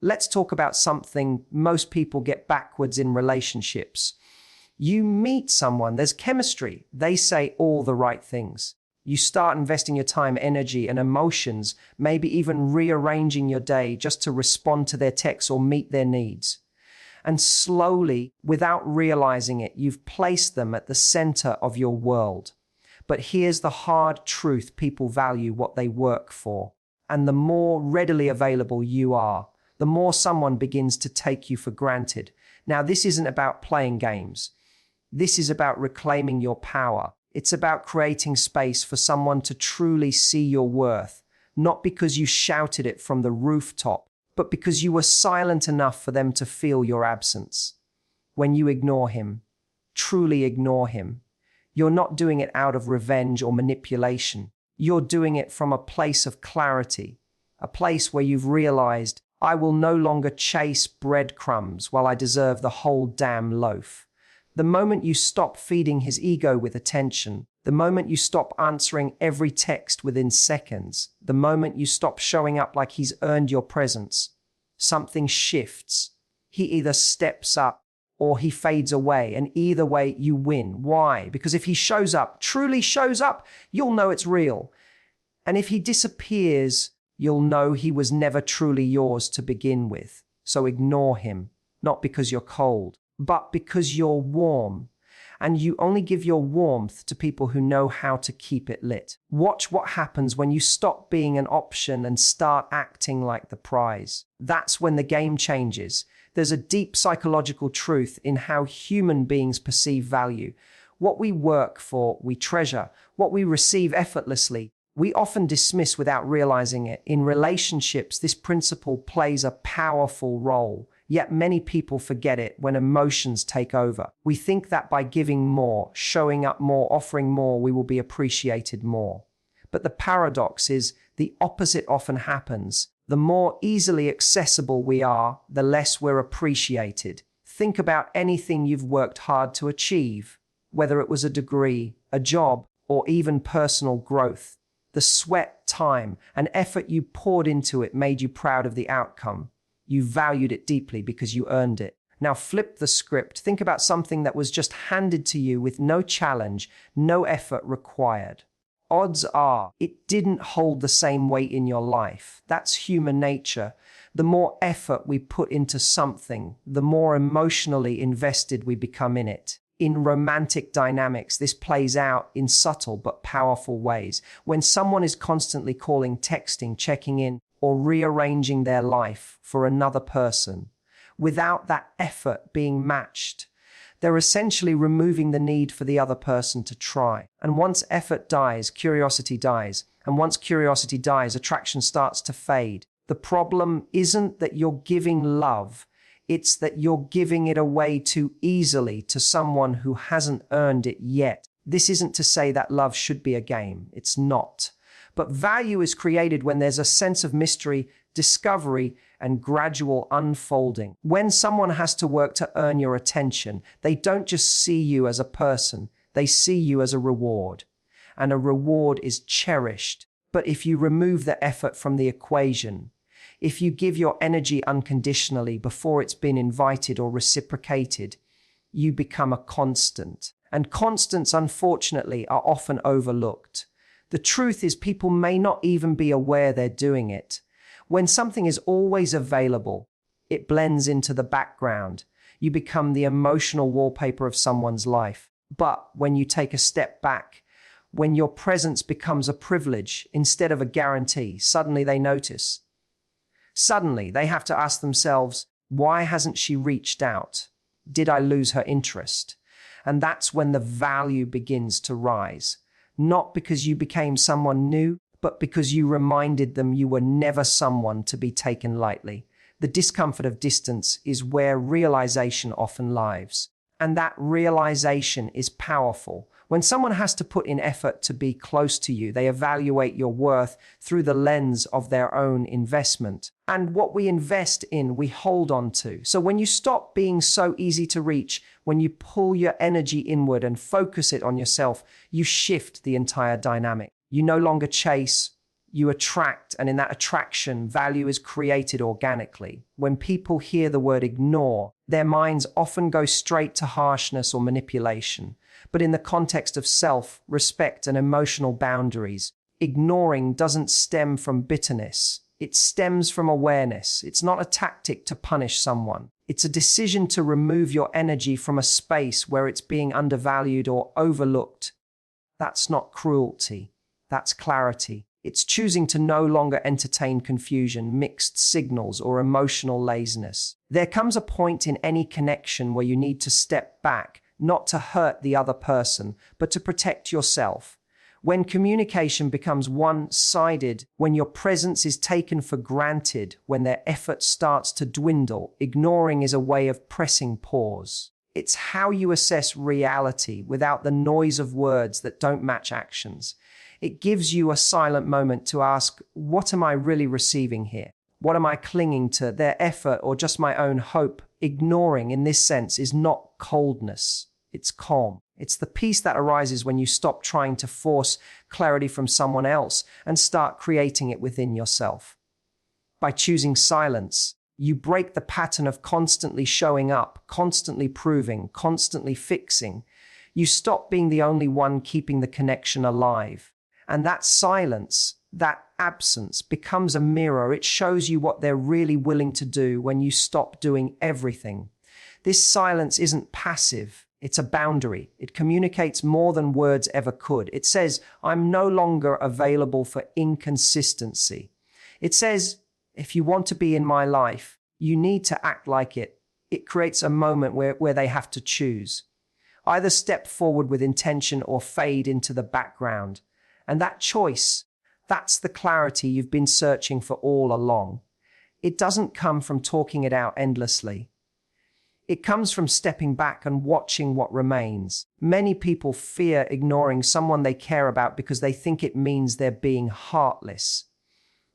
Let's talk about something most people get backwards in relationships. You meet someone, there's chemistry, they say all the right things. You start investing your time, energy, and emotions, maybe even rearranging your day just to respond to their texts or meet their needs. And slowly, without realizing it, you've placed them at the center of your world. But here's the hard truth: people value what they work for. And the more readily available you are, the more someone begins to take you for granted. Now, this isn't about playing games. This is about reclaiming your power. It's about creating space for someone to truly see your worth, not because you shouted it from the rooftop, but because you were silent enough for them to feel your absence. When you ignore him, truly ignore him, you're not doing it out of revenge or manipulation. You're doing it from a place of clarity, a place where you've realized, I will no longer chase breadcrumbs while I deserve the whole damn loaf. The moment you stop feeding his ego with attention, the moment you stop answering every text within seconds, the moment you stop showing up like he's earned your presence, something shifts. He either steps up or he fades away, and either way you win. Why? Because if he shows up, truly shows up, you'll know it's real. And if he disappears, you'll know he was never truly yours to begin with. So ignore him, not because you're cold, but because you're warm. And you only give your warmth to people who know how to keep it lit. Watch what happens when you stop being an option and start acting like the prize. That's when the game changes. There's a deep psychological truth in how human beings perceive value. What we work for, we treasure. What we receive effortlessly, we often dismiss without realizing it. In relationships, this principle plays a powerful role. Yet many people forget it when emotions take over. We think that by giving more, showing up more, offering more, we will be appreciated more. But the paradox is the opposite often happens. The more easily accessible we are, the less we're appreciated. Think about anything you've worked hard to achieve, whether it was a degree, a job, or even personal growth. The sweat, time, and effort you poured into it made you proud of the outcome. You valued it deeply because you earned it. Now flip the script. Think about something that was just handed to you with no challenge, no effort required. Odds are it didn't hold the same weight in your life. That's human nature. The more effort we put into something, the more emotionally invested we become in it. In romantic dynamics, this plays out in subtle but powerful ways. When someone is constantly calling, texting, checking in, or rearranging their life for another person, without that effort being matched, they're essentially removing the need for the other person to try. And once effort dies, curiosity dies. And once curiosity dies, attraction starts to fade. The problem isn't that you're giving love, it's that you're giving it away too easily to someone who hasn't earned it yet. This isn't to say that love should be a game. It's not. But value is created when there's a sense of mystery, discovery, and gradual unfolding. When someone has to work to earn your attention, they don't just see you as a person, they see you as a reward. And a reward is cherished. But if you remove the effort from the equation, if you give your energy unconditionally before it's been invited or reciprocated, you become a constant. And constants, unfortunately, are often overlooked. The truth is, people may not even be aware they're doing it. When something is always available, it blends into the background. You become the emotional wallpaper of someone's life. But when you take a step back, when your presence becomes a privilege instead of a guarantee, suddenly they notice. Suddenly they have to ask themselves, why hasn't she reached out? Did I lose her interest? And that's when the value begins to rise. Not because you became someone new, but because you reminded them you were never someone to be taken lightly. The discomfort of distance is where realization often lives. And that realization is powerful. When someone has to put in effort to be close to you, they evaluate your worth through the lens of their own investment. And what we invest in, we hold on to. So when you stop being so easy to reach, when you pull your energy inward and focus it on yourself, you shift the entire dynamic. You no longer chase, you attract, and in that attraction, value is created organically. When people hear the word ignore, their minds often go straight to harshness or manipulation. But in the context of self, respect, and emotional boundaries, ignoring doesn't stem from bitterness. It stems from awareness. It's not a tactic to punish someone. It's a decision to remove your energy from a space where it's being undervalued or overlooked. That's not cruelty. That's clarity. It's choosing to no longer entertain confusion, mixed signals, or emotional laziness. There comes a point in any connection where you need to step back, not to hurt the other person, but to protect yourself. When communication becomes one-sided, when your presence is taken for granted, when their effort starts to dwindle, ignoring is a way of pressing pause. It's how you assess reality without the noise of words that don't match actions. It gives you a silent moment to ask, what am I really receiving here? What am I clinging to, their effort or just my own hope? Ignoring, in this sense, is not coldness. It's calm. It's the peace that arises when you stop trying to force clarity from someone else and start creating it within yourself. By choosing silence, you break the pattern of constantly showing up, constantly proving, constantly fixing. You stop being the only one keeping the connection alive. And that silence, that absence, becomes a mirror. It shows you what they're really willing to do when you stop doing everything. This silence isn't passive. It's a boundary. It communicates more than words ever could. It says, I'm no longer available for inconsistency. It says, if you want to be in my life, you need to act like it. It creates a moment where they have to choose. Either step forward with intention or fade into the background. And that choice, that's the clarity you've been searching for all along. It doesn't come from talking it out endlessly. It comes from stepping back and watching what remains. Many people fear ignoring someone they care about because they think it means they're being heartless.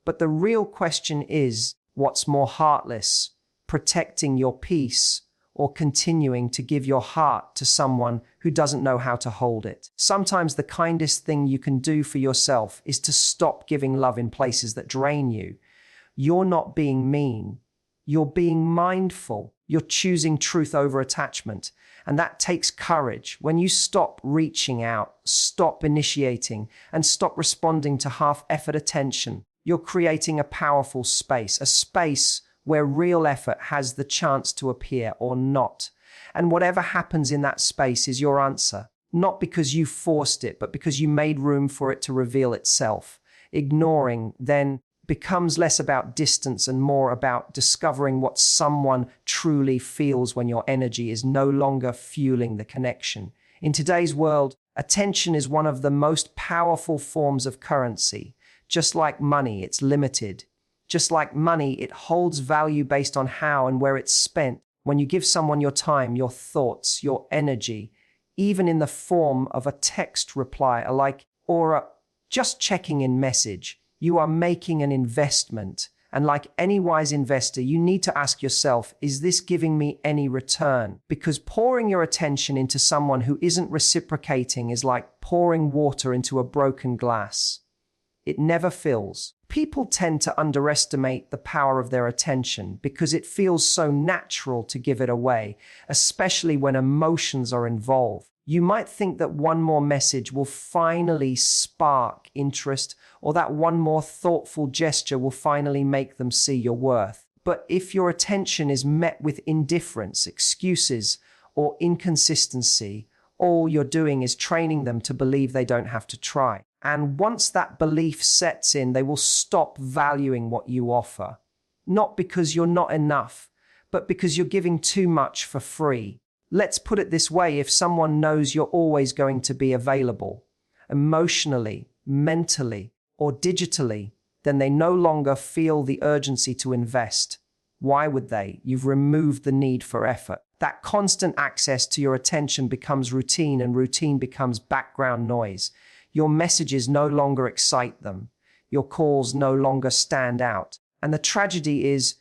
But the real question is, what's more heartless? Protecting your peace or continuing to give your heart to someone who doesn't know how to hold it? Sometimes the kindest thing you can do for yourself is to stop giving love in places that drain you. You're not being mean. You're being mindful. You're choosing truth over attachment. And that takes courage. When you stop reaching out, stop initiating, and stop responding to half-effort attention, you're creating a powerful space, a space where real effort has the chance to appear or not. And whatever happens in that space is your answer, not because you forced it, but because you made room for it to reveal itself. Ignoring, then, becomes less about distance and more about discovering what someone truly feels when your energy is no longer fueling the connection. In today's world, attention is one of the most powerful forms of currency. Just like money, it's limited. Just like money, it holds value based on how and where it's spent. When you give someone your time, your thoughts, your energy, even in the form of a text reply, or a just checking in message, you are making an investment. And like any wise investor, you need to ask yourself, is this giving me any return? Because pouring your attention into someone who isn't reciprocating is like pouring water into a broken glass. It never fills. People tend to underestimate the power of their attention because it feels so natural to give it away, especially when emotions are involved. You might think that one more message will finally spark interest, or that one more thoughtful gesture will finally make them see your worth. But if your attention is met with indifference, excuses, or inconsistency, all you're doing is training them to believe they don't have to try. And once that belief sets in, they will stop valuing what you offer. Not because you're not enough, but because you're giving too much for free. Let's put it this way, if someone knows you're always going to be available, emotionally, mentally, or digitally, then they no longer feel the urgency to invest. Why would they? You've removed the need for effort. That constant access to your attention becomes routine, and routine becomes background noise. Your messages no longer excite them. Your calls no longer stand out. And the tragedy is,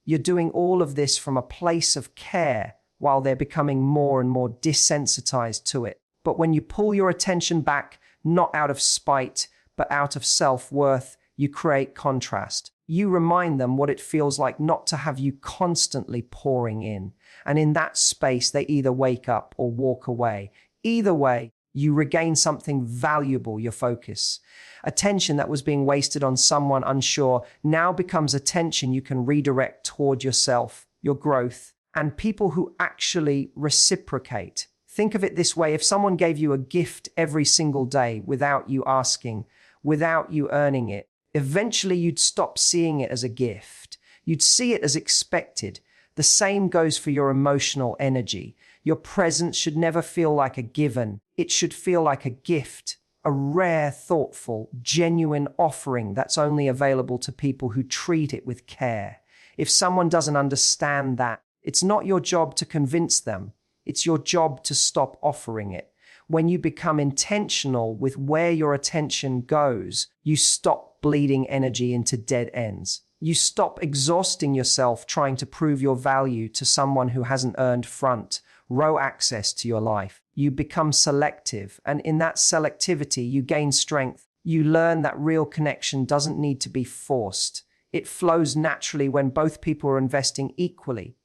you're doing all of this from a place of care while they're becoming more and more desensitized to it. But when you pull your attention back, not out of spite, but out of self-worth, You create contrast. You remind them what it feels like not to have you constantly pouring in. And in that space, they either wake up or walk away. Either way, you regain something valuable, your focus. Attention that was being wasted on someone unsure now becomes attention you can redirect toward yourself, your growth, and people who actually reciprocate. Think of it this way: if someone gave you a gift every single day without you asking, without you earning it, eventually you'd stop seeing it as a gift. You'd see it as expected. The same goes for your emotional energy. Your presence should never feel like a given. It should feel like a gift, a rare, thoughtful, genuine offering that's only available to people who treat it with care. If someone doesn't understand that, it's not your job to convince them. It's your job to stop offering it. When you become intentional with where your attention goes, you stop bleeding energy into dead ends. You stop exhausting yourself trying to prove your value to someone who hasn't earned front row access to your life. You become selective, and in that selectivity, you gain strength. You learn that real connection doesn't need to be forced. It flows naturally when both people are investing equally.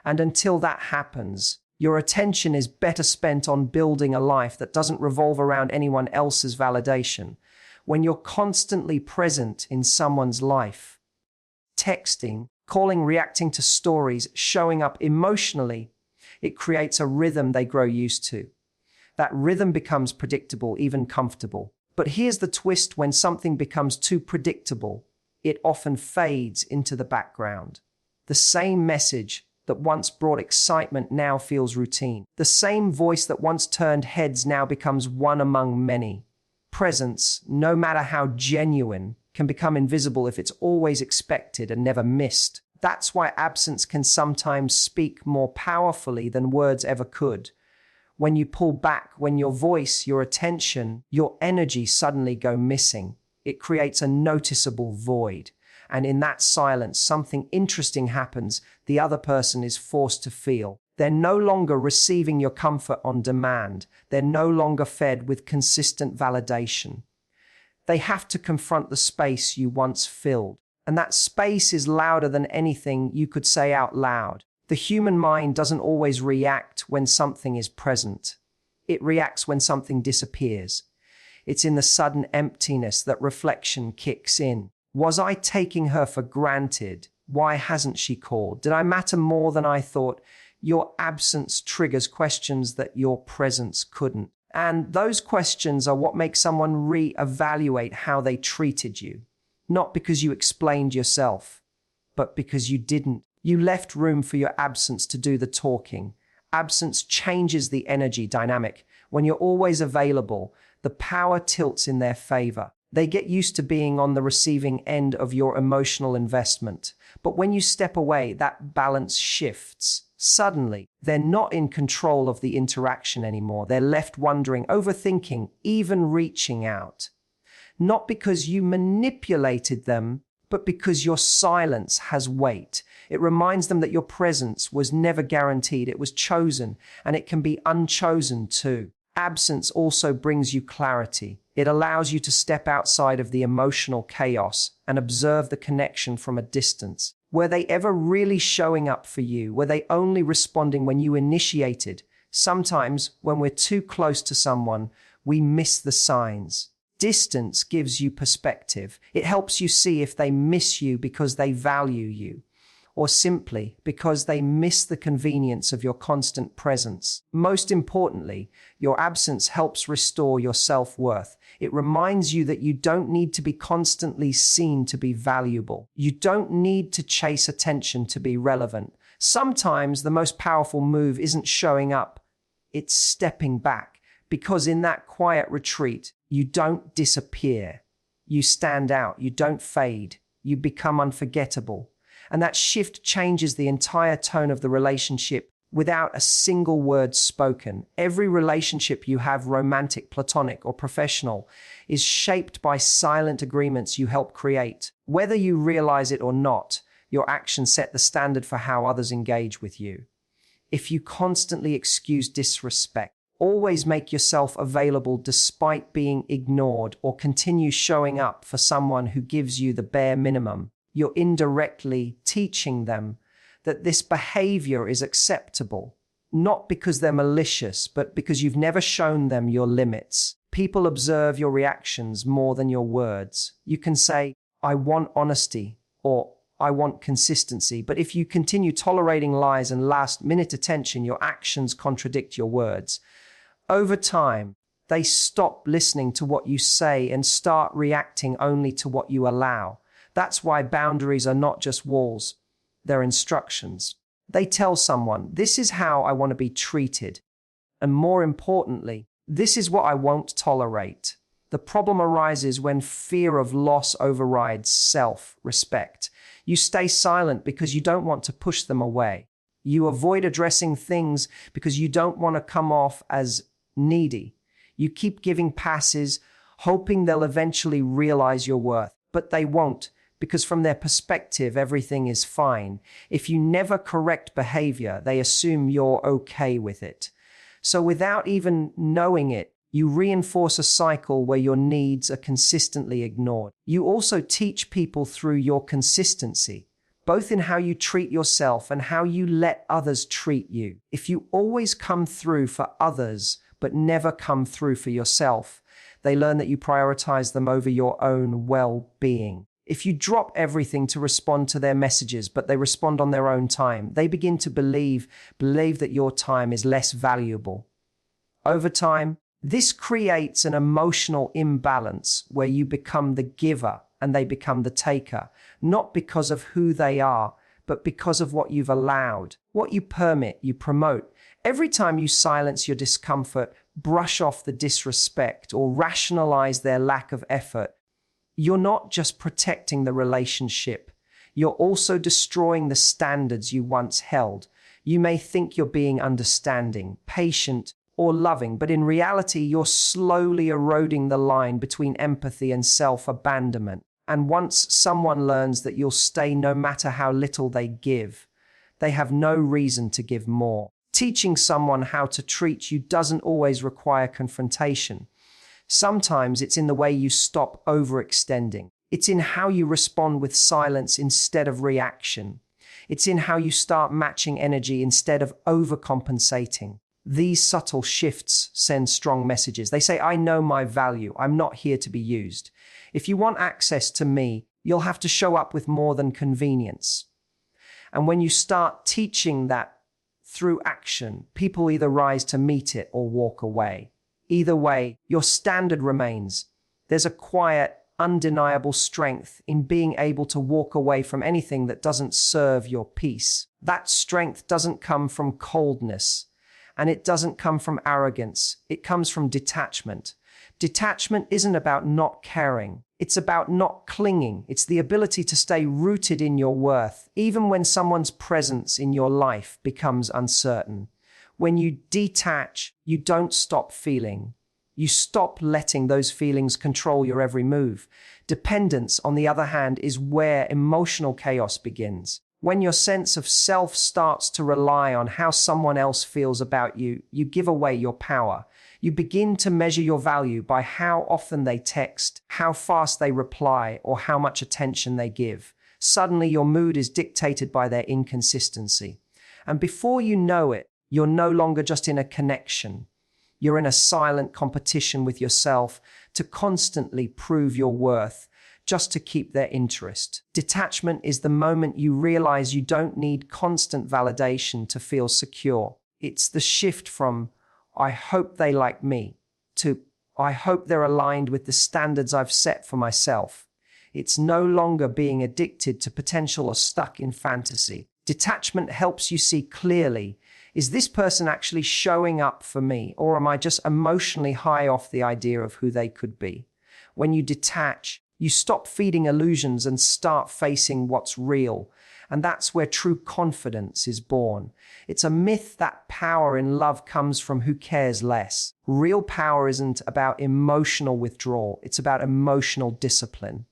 And until that happens, your attention is better spent on building a life that doesn't revolve around anyone else's validation. When you're constantly present in someone's life, texting, calling, reacting to stories, showing up emotionally, it creates a rhythm they grow used to. That rhythm becomes predictable, even comfortable. But here's the twist: when something becomes too predictable, it often fades into the background. The same message that once brought excitement now feels routine. The same voice that once turned heads now becomes one among many. Presence, no matter how genuine, can become invisible if it's always expected and never missed. That's why absence can sometimes speak more powerfully than words ever could. When you pull back, when your voice, your attention, your energy suddenly go missing, it creates a noticeable void. And in that silence, something interesting happens. The other person is forced to feel. They're no longer receiving your comfort on demand. They're no longer fed with consistent validation. They have to confront the space you once filled. And that space is louder than anything you could say out loud. The human mind doesn't always react when something is present. It reacts when something disappears. It's in the sudden emptiness that reflection kicks in. Was I taking her for granted? Why hasn't she called? Did I matter more than I thought? Your absence triggers questions that your presence couldn't. And those questions are what make someone re-evaluate how they treated you. Not because you explained yourself, but because you didn't. You left room for your absence to do the talking. Absence changes the energy dynamic. When you're always available, the power tilts in their favor. They get used to being on the receiving end of your emotional investment. But when you step away, that balance shifts. Suddenly, they're not in control of the interaction anymore. They're left wondering, overthinking, even reaching out. Not because you manipulated them, but because your silence has weight. It reminds them that your presence was never guaranteed. It was chosen, and it can be unchosen too. Absence also brings you clarity. It allows you to step outside of the emotional chaos and observe the connection from a distance. Were they ever really showing up for you? Were they only responding when you initiated? Sometimes, when we're too close to someone, we miss the signs. Distance gives you perspective. It helps you see if they miss you because they value you, or simply because they miss the convenience of your constant presence. Most importantly, your absence helps restore your self-worth. It reminds you that you don't need to be constantly seen to be valuable. You don't need to chase attention to be relevant. Sometimes the most powerful move isn't showing up, it's stepping back, because in that quiet retreat, you don't disappear. You stand out, you don't fade, you become unforgettable. And that shift changes the entire tone of the relationship without a single word spoken. Every relationship you have, romantic, platonic, or professional, is shaped by silent agreements you help create. Whether you realize it or not, your actions set the standard for how others engage with you. If you constantly excuse disrespect, Always make yourself available despite being ignored, or continue showing up for someone who gives you the bare minimum. You're indirectly teaching them that this behavior is acceptable, not because they're malicious, but because you've never shown them your limits. People observe your reactions more than your words. You can say, "I want honesty," or "I want consistency," but if you continue tolerating lies and last-minute attention, your actions contradict your words. Over time, they stop listening to what you say and start reacting only to what you allow. That's why boundaries are not just walls, they're instructions. They tell someone, "This is how I want to be treated." And more importantly, "This is what I won't tolerate." The problem arises when fear of loss overrides self-respect. You stay silent because you don't want to push them away. You avoid addressing things because you don't want to come off as needy. You keep giving passes, hoping they'll eventually realize your worth, but they won't, because from their perspective, everything is fine. If you never correct behavior, they assume you're okay with it. So without even knowing it, you reinforce a cycle where your needs are consistently ignored. You also teach people through your consistency, both in how you treat yourself and how you let others treat you. If you always come through for others, but never come through for yourself, they learn that you prioritize them over your own well-being. If you drop everything to respond to their messages, but they respond on their own time, they begin to believe that your time is less valuable. Over time, this creates an emotional imbalance where you become the giver and they become the taker, not because of who they are, but because of what you've allowed, what you permit, you promote. Every time you silence your discomfort, brush off the disrespect, or rationalize their lack of effort, you're not just protecting the relationship, you're also destroying the standards you once held. You may think you're being understanding, patient, or loving, but in reality, you're slowly eroding the line between empathy and self-abandonment. And once someone learns that you'll stay no matter how little they give, they have no reason to give more. Teaching someone how to treat you doesn't always require confrontation. Sometimes it's in the way you stop overextending. It's in how you respond with silence instead of reaction. It's in how you start matching energy instead of overcompensating. These subtle shifts send strong messages. They say, "I know my value. I'm not here to be used. If you want access to me, you'll have to show up with more than convenience." And when you start teaching that through action, people either rise to meet it or walk away. Either way, your standard remains. There's a quiet, undeniable strength in being able to walk away from anything that doesn't serve your peace. That strength doesn't come from coldness, and it doesn't come from arrogance. It comes from detachment. Detachment isn't about not caring. It's about not clinging. It's the ability to stay rooted in your worth, even when someone's presence in your life becomes uncertain. When you detach, you don't stop feeling. You stop letting those feelings control your every move. Dependence, on the other hand, is where emotional chaos begins. When your sense of self starts to rely on how someone else feels about you, you give away your power. You begin to measure your value by how often they text, how fast they reply, or how much attention they give. Suddenly, your mood is dictated by their inconsistency. And before you know it, you're no longer just in a connection. You're in a silent competition with yourself to constantly prove your worth, just to keep their interest. Detachment is the moment you realize you don't need constant validation to feel secure. It's the shift from, "I hope they like me," to, "I hope they're aligned with the standards I've set for myself." It's no longer being addicted to potential or stuck in fantasy. Detachment helps you see clearly, is this person actually showing up for me, or am I just emotionally high off the idea of who they could be? When you detach, you stop feeding illusions and start facing what's real. And that's where true confidence is born. It's a myth that power in love comes from who cares less. Real power isn't about emotional withdrawal. It's about emotional discipline.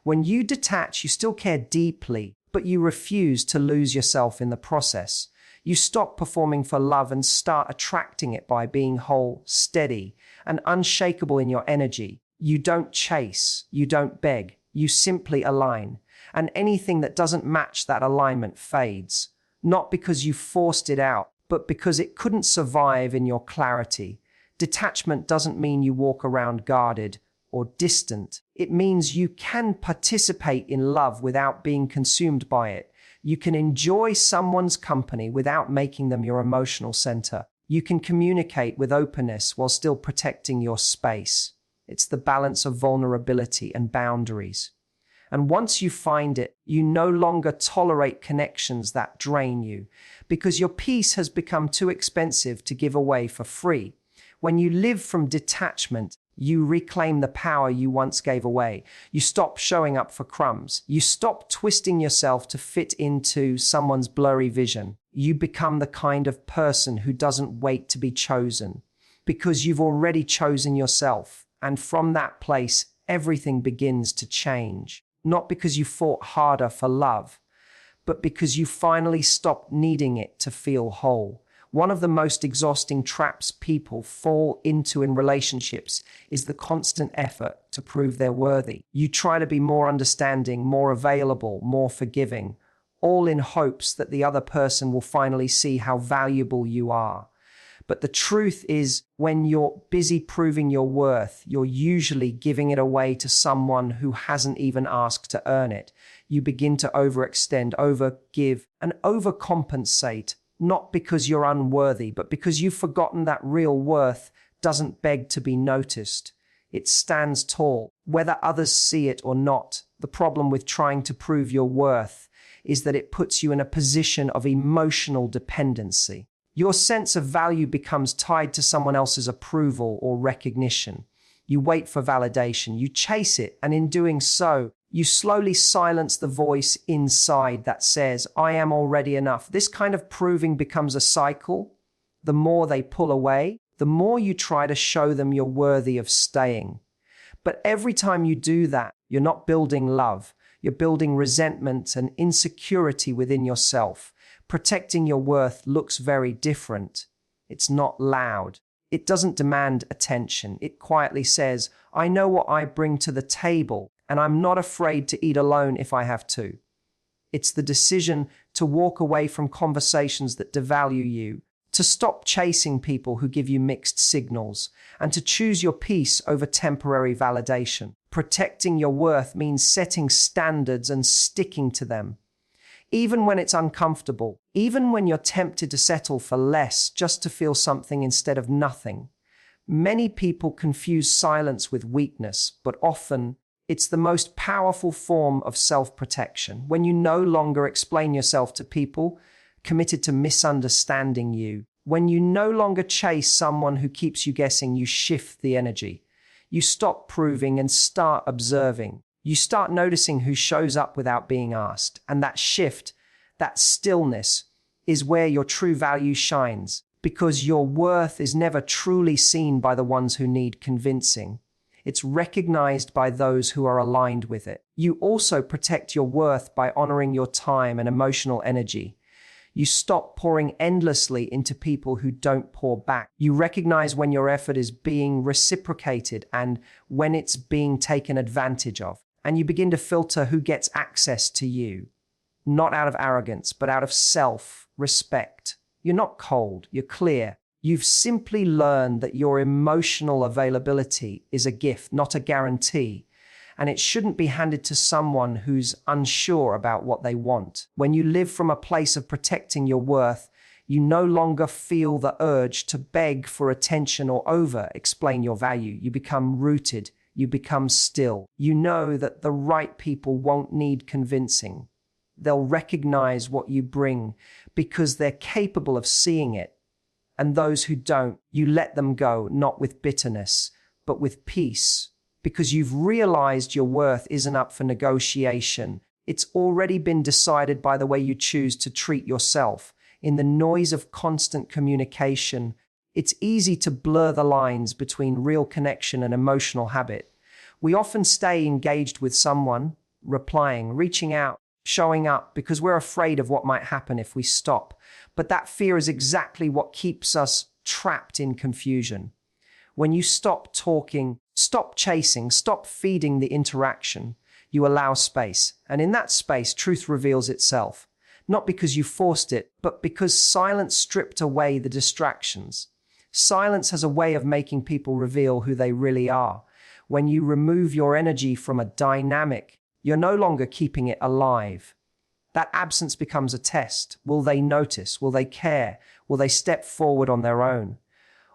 When you detach, you still care deeply, but you refuse to lose yourself in the process. You stop performing for love and start attracting it by being whole, steady, and unshakable in your energy. You don't chase, you don't beg, you simply align. And anything that doesn't match that alignment fades. Not because you forced it out, but because it couldn't survive in your clarity. Detachment doesn't mean you walk around guarded or distant. It means you can participate in love without being consumed by it. You can enjoy someone's company without making them your emotional center. You can communicate with openness while still protecting your space. It's the balance of vulnerability and boundaries. And once you find it, you no longer tolerate connections that drain you, because your peace has become too expensive to give away for free. When you live from detachment, you reclaim the power you once gave away. You stop showing up for crumbs. You stop twisting yourself to fit into someone's blurry vision. You become the kind of person who doesn't wait to be chosen, because you've already chosen yourself. And from that place, everything begins to change. Not because you fought harder for love, but because you finally stopped needing it to feel whole. One of the most exhausting traps people fall into in relationships is the constant effort to prove they're worthy. You try to be more understanding, more available, more forgiving, all in hopes that the other person will finally see how valuable you are. But the truth is, when you're busy proving your worth, you're usually giving it away to someone who hasn't even asked to earn it. You begin to overextend, overgive, and overcompensate, not because you're unworthy, but because you've forgotten that real worth doesn't beg to be noticed. It stands tall, whether others see it or not. The problem with trying to prove your worth is that it puts you in a position of emotional dependency. Your sense of value becomes tied to someone else's approval or recognition. You wait for validation, you chase it, and in doing so, you slowly silence the voice inside that says, I am already enough. This kind of proving becomes a cycle. The more they pull away, the more you try to show them you're worthy of staying. But every time you do that, you're not building love. You're building resentment and insecurity within yourself. Protecting your worth looks very different. It's not loud. It doesn't demand attention. It quietly says, I know what I bring to the table, and I'm not afraid to eat alone if I have to. It's the decision to walk away from conversations that devalue you, to stop chasing people who give you mixed signals, and to choose your peace over temporary validation. Protecting your worth means setting standards and sticking to them. Even when it's uncomfortable, even when you're tempted to settle for less just to feel something instead of nothing. Many people confuse silence with weakness, but often it's the most powerful form of self-protection. When you no longer explain yourself to people committed to misunderstanding you, when you no longer chase someone who keeps you guessing, you shift the energy. You stop proving and start observing. You start noticing who shows up without being asked. And that shift, that stillness, is where your true value shines, because your worth is never truly seen by the ones who need convincing. It's recognized by those who are aligned with it. You also protect your worth by honoring your time and emotional energy. You stop pouring endlessly into people who don't pour back. You recognize when your effort is being reciprocated and when it's being taken advantage of. And you begin to filter who gets access to you, not out of arrogance, but out of self-respect. You're not cold, you're clear. You've simply learned that your emotional availability is a gift, not a guarantee, and it shouldn't be handed to someone who's unsure about what they want. When you live from a place of protecting your worth, you no longer feel the urge to beg for attention or over-explain your value. You become rooted. You become still. You know that the right people won't need convincing. They'll recognize what you bring because they're capable of seeing it. And those who don't, you let them go, not with bitterness, but with peace, because you've realized your worth isn't up for negotiation. It's already been decided by the way you choose to treat yourself. In the noise of constant communication, it's easy to blur the lines between real connection and emotional habit. We often stay engaged with someone, replying, reaching out, showing up because we're afraid of what might happen if we stop. But that fear is exactly what keeps us trapped in confusion. When you stop talking, stop chasing, stop feeding the interaction, you allow space. And in that space, truth reveals itself. Not because you forced it, but because silence stripped away the distractions. Silence has a way of making people reveal who they really are. When you remove your energy from a dynamic, you're no longer keeping it alive. That absence becomes a test. Will they notice? Will they care? Will they step forward on their own?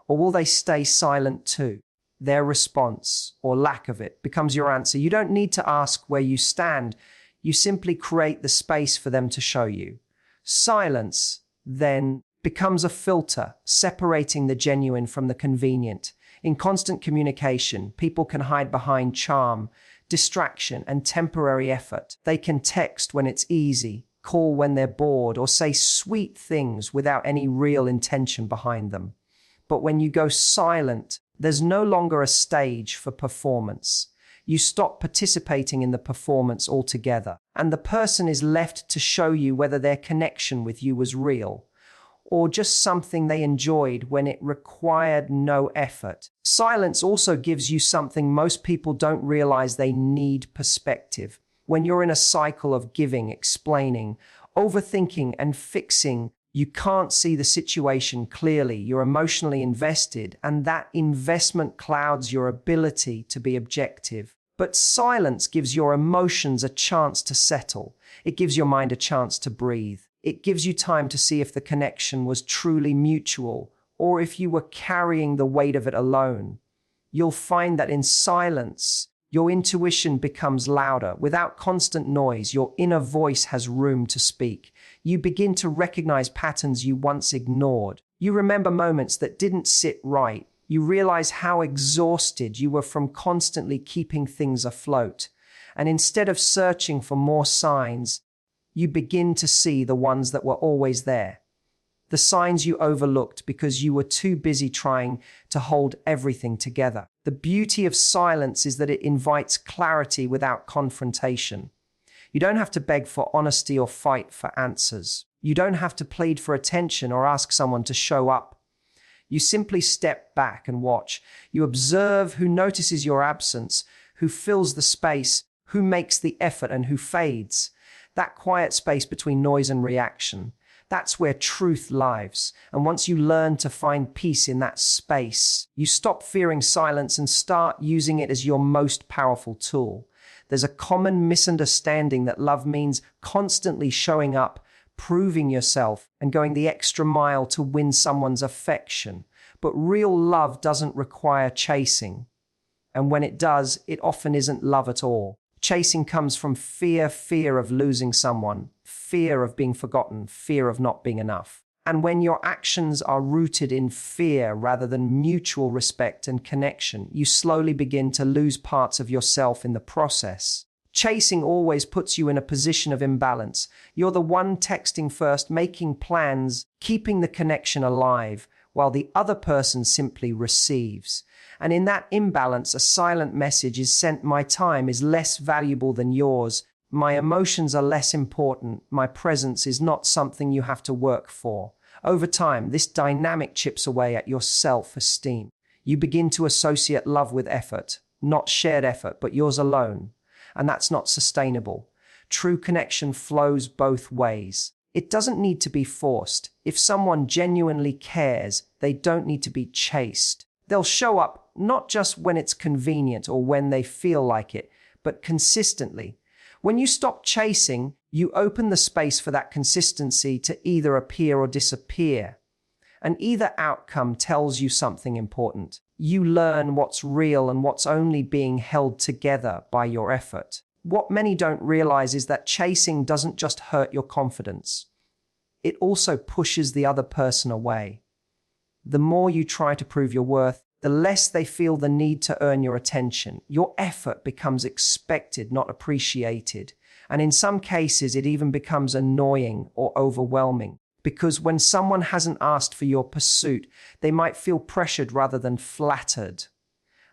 Or will they stay silent too? Their response, or lack of it, becomes your answer. You don't need to ask where you stand. You simply create the space for them to show you. Silence, then, becomes a filter, separating the genuine from the convenient. In constant communication, people can hide behind charm, distraction, and temporary effort. They can text when it's easy, call when they're bored, or say sweet things without any real intention behind them. But when you go silent, there's no longer a stage for performance. You stop participating in the performance altogether, and the person is left to show you whether their connection with you was real, or just something they enjoyed when it required no effort. Silence also gives you something most people don't realize they need: perspective. When you're in a cycle of giving, explaining, overthinking, and fixing, you can't see the situation clearly. You're emotionally invested, and that investment clouds your ability to be objective. But silence gives your emotions a chance to settle. It gives your mind a chance to breathe. It gives you time to see if the connection was truly mutual or if you were carrying the weight of it alone. You'll find that in silence, your intuition becomes louder. Without constant noise, your inner voice has room to speak. You begin to recognize patterns you once ignored. You remember moments that didn't sit right. You realize how exhausted you were from constantly keeping things afloat. And instead of searching for more signs, you begin to see the ones that were always there. The signs you overlooked because you were too busy trying to hold everything together. The beauty of silence is that it invites clarity without confrontation. You don't have to beg for honesty or fight for answers. You don't have to plead for attention or ask someone to show up. You simply step back and watch. You observe who notices your absence, who fills the space, who makes the effort, and who fades. That quiet space between noise and reaction, that's where truth lives. And once you learn to find peace in that space, you stop fearing silence and start using it as your most powerful tool. There's a common misunderstanding that love means constantly showing up, proving yourself, and going the extra mile to win someone's affection. But real love doesn't require chasing. And when it does, it often isn't love at all. Chasing comes from fear of losing someone, fear of being forgotten, fear of not being enough. And when your actions are rooted in fear rather than mutual respect and connection, you slowly begin to lose parts of yourself in the process. Chasing always puts you in a position of imbalance. You're the one texting first, making plans, keeping the connection alive, while the other person simply receives. And in that imbalance, a silent message is sent: my time is less valuable than yours. My emotions are less important. My presence is not something you have to work for. Over time, this dynamic chips away at your self-esteem. You begin to associate love with effort, not shared effort, but yours alone. And that's not sustainable. True connection flows both ways. It doesn't need to be forced. If someone genuinely cares, they don't need to be chased. They'll show up not just when it's convenient or when they feel like it, but consistently. When you stop chasing, you open the space for that consistency to either appear or disappear. And either outcome tells you something important. You learn what's real and what's only being held together by your effort. What many don't realize is that chasing doesn't just hurt your confidence. It also pushes the other person away. The more you try to prove your worth, the less they feel the need to earn your attention. Your effort becomes expected, not appreciated. And in some cases, it even becomes annoying or overwhelming. Because when someone hasn't asked for your pursuit, they might feel pressured rather than flattered.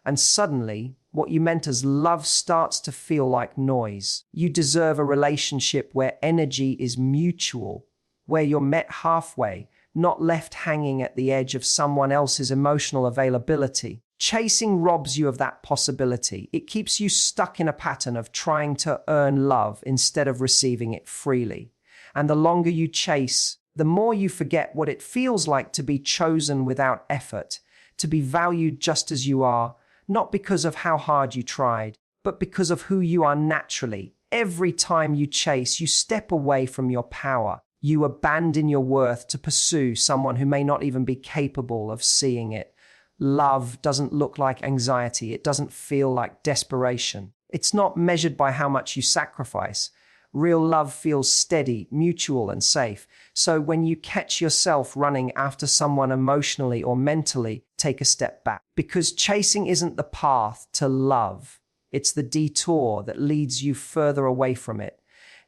And suddenly, What you meant as love starts to feel like noise. You deserve a relationship where energy is mutual, where you're met halfway, not left hanging at the edge of someone else's emotional availability. Chasing robs you of that possibility. It keeps you stuck in a pattern of trying to earn love instead of receiving it freely. And the longer you chase, the more you forget what it feels like to be chosen without effort, to be valued just as you are, not because of how hard you tried, but because of who you are naturally. Every time you chase, you step away from your power. You abandon your worth to pursue someone who may not even be capable of seeing it. Love doesn't look like anxiety. It doesn't feel like desperation. It's not measured by how much you sacrifice. Real love feels steady, mutual, and safe. So when you catch yourself running after someone emotionally or mentally, take a step back. Because chasing isn't the path to love. It's the detour that leads you further away from it.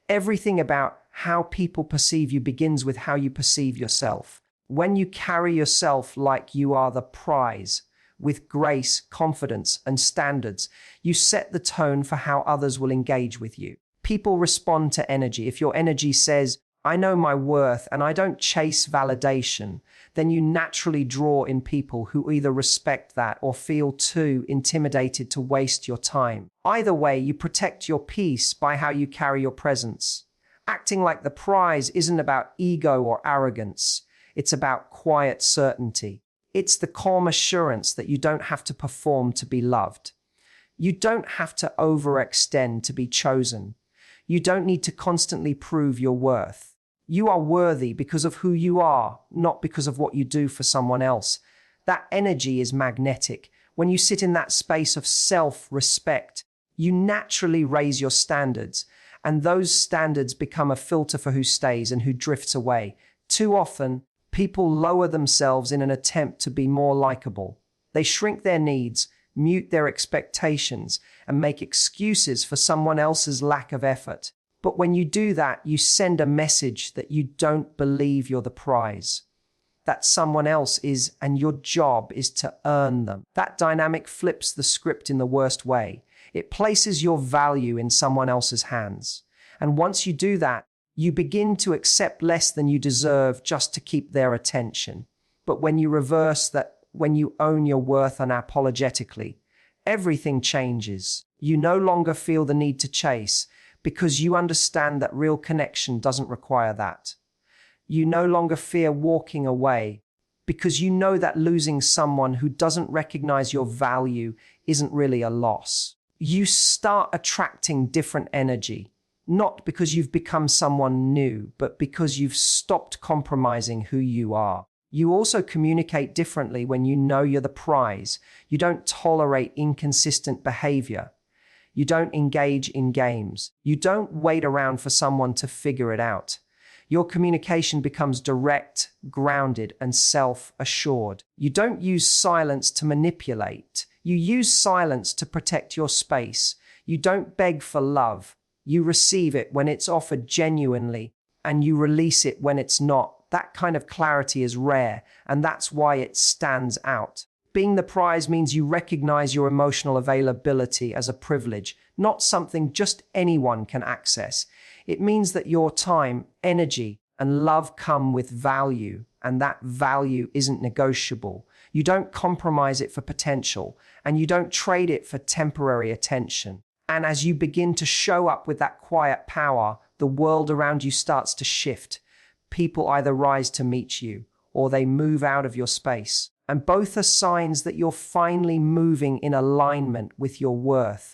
Everything about how people perceive you begins with how you perceive yourself. When you carry yourself like you are the prize, with grace, confidence, and standards, you set the tone for how others will engage with you. People respond to energy. If your energy says, I know my worth and I don't chase validation, then you naturally draw in people who either respect that or feel too intimidated to waste your time. Either way, you protect your peace by how you carry your presence. Acting like the prize isn't about ego or arrogance. It's about quiet certainty. It's the calm assurance that you don't have to perform to be loved. You don't have to overextend to be chosen. You don't need to constantly prove your worth. You are worthy because of who you are, not because of what you do for someone else. That energy is magnetic. When you sit in that space of self-respect, you naturally raise your standards, and those standards become a filter for who stays and who drifts away. Too often, people lower themselves in an attempt to be more likable. They shrink their needs, mute their expectations, and make excuses for someone else's lack of effort. But when you do that, you send a message that you don't believe you're the prize, that someone else is, and your job is to earn them. That dynamic flips the script in the worst way. It places your value in someone else's hands. And once you do that, you begin to accept less than you deserve just to keep their attention. But when you reverse that, when you own your worth unapologetically, everything changes. You no longer feel the need to chase because you understand that real connection doesn't require that. You no longer fear walking away because you know that losing someone who doesn't recognize your value isn't really a loss. You start attracting different energy, not because you've become someone new, but because you've stopped compromising who you are. You also communicate differently when you know you're the prize. You don't tolerate inconsistent behavior. You don't engage in games. You don't wait around for someone to figure it out. Your communication becomes direct, grounded, and self-assured. You don't use silence to manipulate. You use silence to protect your space. You don't beg for love. You receive it when it's offered genuinely, and you release it when it's not. That kind of clarity is rare, and that's why it stands out. Being the prize means you recognize your emotional availability as a privilege, not something just anyone can access. It means that your time, energy, and love come with value, and that value isn't negotiable. You don't compromise it for potential, and you don't trade it for temporary attention. And as you begin to show up with that quiet power, the world around you starts to shift. People either rise to meet you, or they move out of your space. And both are signs that you're finally moving in alignment with your worth.